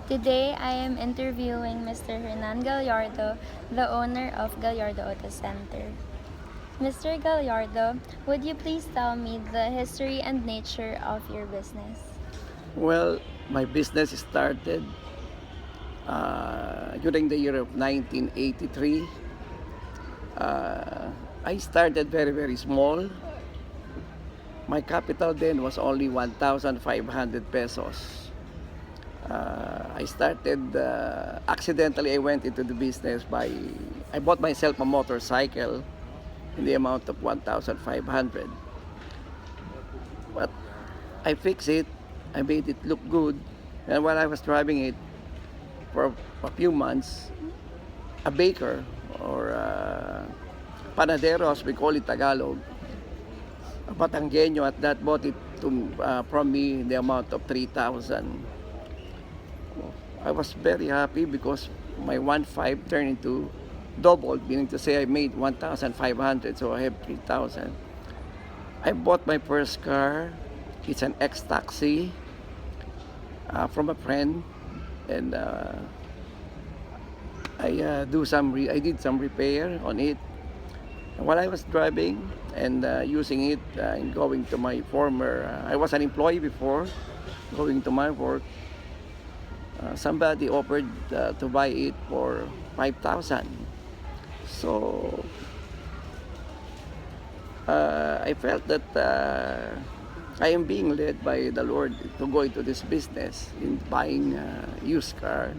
Today, I am interviewing Mr. Hernan Gallardo, the owner of Gallardo Auto Center. Mr. Gallardo, would you please tell me the history and nature of your business? Well, my business started during the year of 1983. I started very, very small. My capital then was only 1,500 pesos. I started, accidentally, I went into the business I bought myself a motorcycle in the amount of 1,500. But I fixed it, I made it look good, and while I was driving it for a few months, a baker or panadero, as we call it Tagalog, a Batanggenyo at that bought it from me in the amount of 3,000. I was very happy because my 1,500 turned into double, meaning to say I made 1,500, so I have 3,000. I bought my first car. It's an X-Taxi from a friend, and I did some repair on it. And while I was driving and using it and going to my former, I was an employee before, going to my work. Somebody offered to buy it for 5,000. So I felt that I am being led by the Lord to go into this business in buying used car.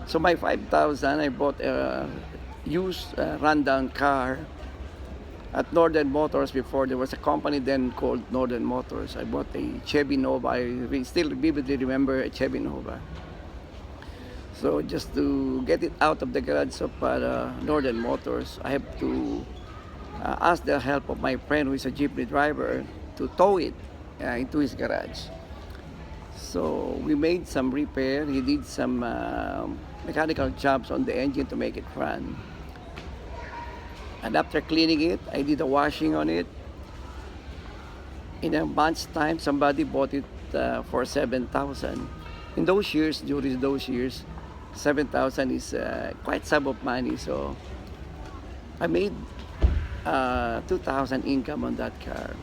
So my 5,000, I bought a used rundown car at Northern Motors. Before there was a company then called Northern Motors. I bought a Chevy Nova. I still vividly remember a Chevy Nova. So just to get it out of the garage of Northern Motors, I have to ask the help of my friend who is a jeepney driver to tow it into his garage. So we made some repair. He did some mechanical jobs on the engine to make it run. And after cleaning it, I did a washing on it. In a month's time, somebody bought it for 7,000. In those years, during those years, 7,000 is quite some of money. So I made 2,000 income on that car.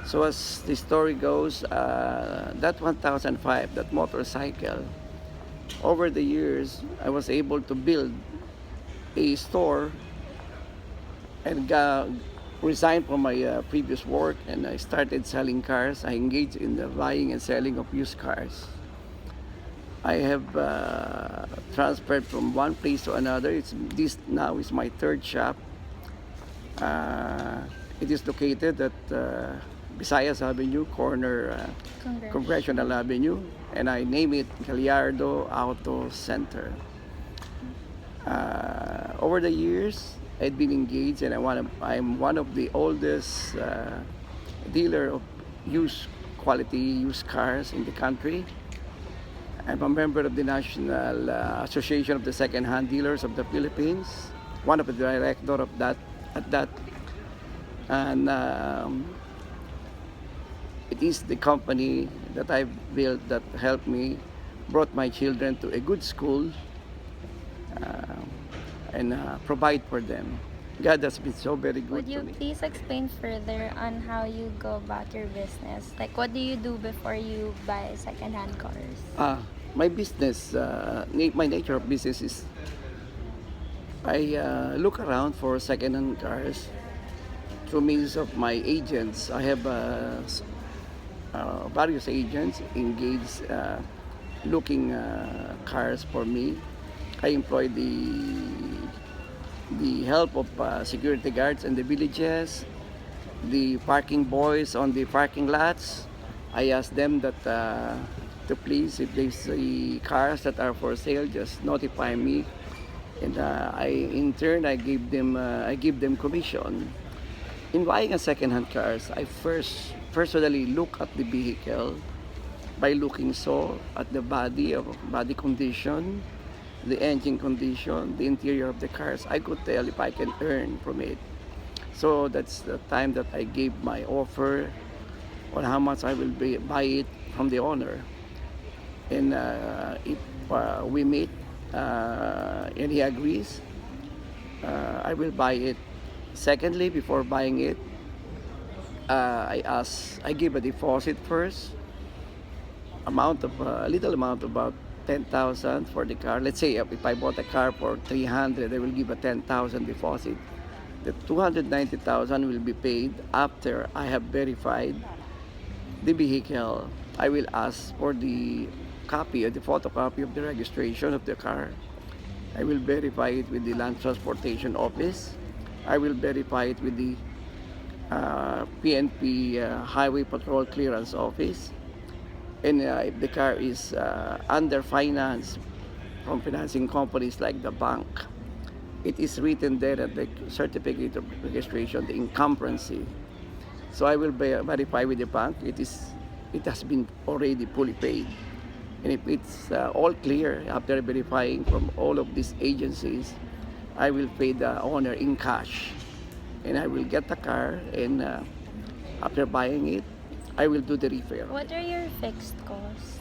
So as the story goes, that 1,005, that motorcycle, over the years, I was able to build a store and resigned from my previous work, and I started selling cars. I engaged in the buying and selling of used cars. I have transferred from one place to another. This now is my third shop. It is located at Visayas Avenue, corner Congressional Avenue, and I name it Gallardo Auto Center. Over the years, I've been engaged, and I'm one of the oldest dealer of quality used cars in the country. I'm a member of the National Association of the Second-Hand Dealers of the Philippines, one of the director of that at that, and it is the company that I've built that helped me, brought my children to a good school, and provide for them. God has been so very good Would you to me. please explain further on how you go about your business? Like, what do you do before you buy secondhand cars? My business, my nature of business is I look around for second-hand cars through means of my agents. I have various agents engaged looking cars for me. I employ the help of security guards in the villages, the parking boys on the parking lots. I ask them that to please, if they see cars that are for sale, just notify me, and in turn I give them commission. In buying a second-hand cars, I personally look at the vehicle by looking at the body condition, the engine condition, the interior of the cars. I could tell if I can earn from it. So that's the time that I gave my offer on how much I will buy it from the owner. And if we meet and he agrees, I will buy it. Secondly, before buying it, I give a deposit first, a little amount, about 10,000 for the car. Let's say if I bought a car for 300, I will give a 10,000 deposit. The 290,000 will be paid after I have verified the vehicle. I will ask for the copy, the photocopy of the registration of the car. I will verify it with the Land Transportation Office. I will verify it with the PNP Highway Patrol Clearance Office. And if the car is under finance from financing companies like the bank, it is written there at the certificate of registration, the incumbency. So I will verify with the bank. It has been already fully paid. And if it's all clear after verifying from all of these agencies, I will pay the owner in cash. And I will get the car, and after buying it, I will do the repair. What are your fixed costs?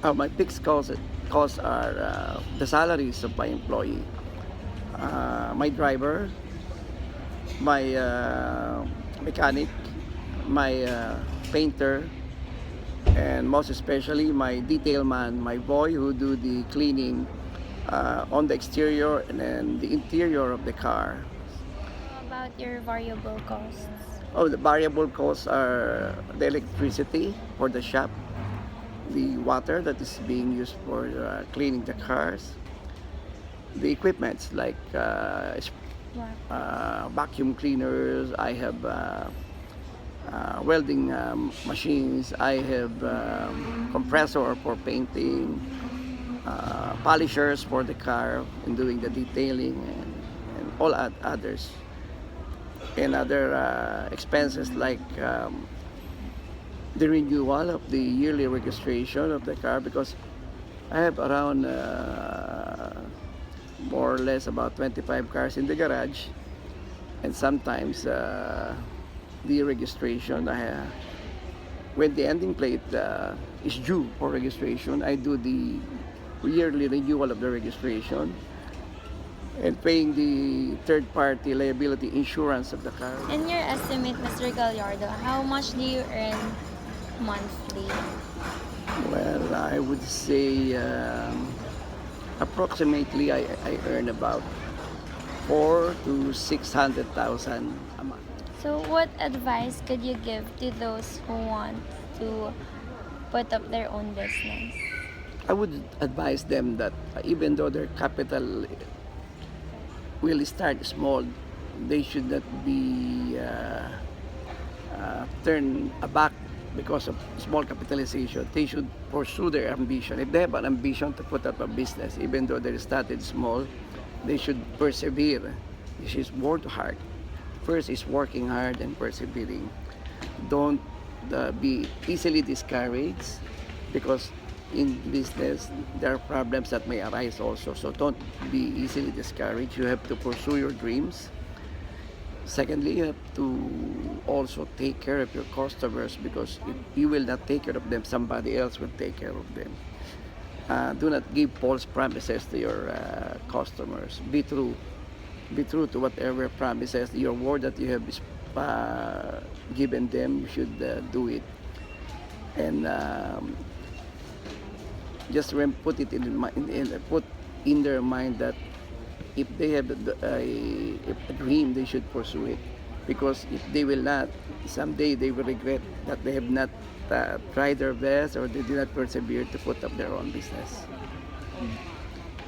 My fixed costs are the salaries of my employee, my driver, my mechanic, my painter, and most especially my detail man, my boy who do the cleaning on the exterior and then the interior of the car. How about your variable costs? Oh, the variable costs are the electricity for the shop, the water that is being used for cleaning the cars, the equipments like What? vacuum cleaners. I have welding machines. I have compressor for painting, polishers for the car and doing the detailing, and all others. And other expenses like the renewal of the yearly registration of the car, because I have around more or less about 25 cars in the garage, and sometimes the registration, when the ending plate is due for registration, I do the yearly renewal of the registration and paying the third-party liability insurance of the car. In your estimate, Mr. Gallardo, how much do you earn monthly? Well, I would say approximately I earn about 400,000 to 600,000 a month. So, what advice could you give to those who want to put up their own business? I would advise them that even though their capital will start small, they should not be turned aback because of small capitalization. They should pursue their ambition. If they have an ambition to put up a business, even though they started small, they should persevere. This is work hard. First is working hard and persevering. Don't be easily discouraged, because in business there are problems that may arise also. So don't be easily discouraged. You have to pursue your dreams. Secondly, you have to also take care of your customers, because if you will not take care of them, somebody else will take care of them. Do not give false promises to your customers. Be true. Be true to whatever promises, your word that you have given them. You should do it. And just put it put in their mind that if they have a dream, they should pursue it. Because if they will not, someday they will regret that they have not tried their best, or they did not persevere to put up their own business.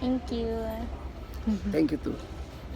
Thank you. Thank you too.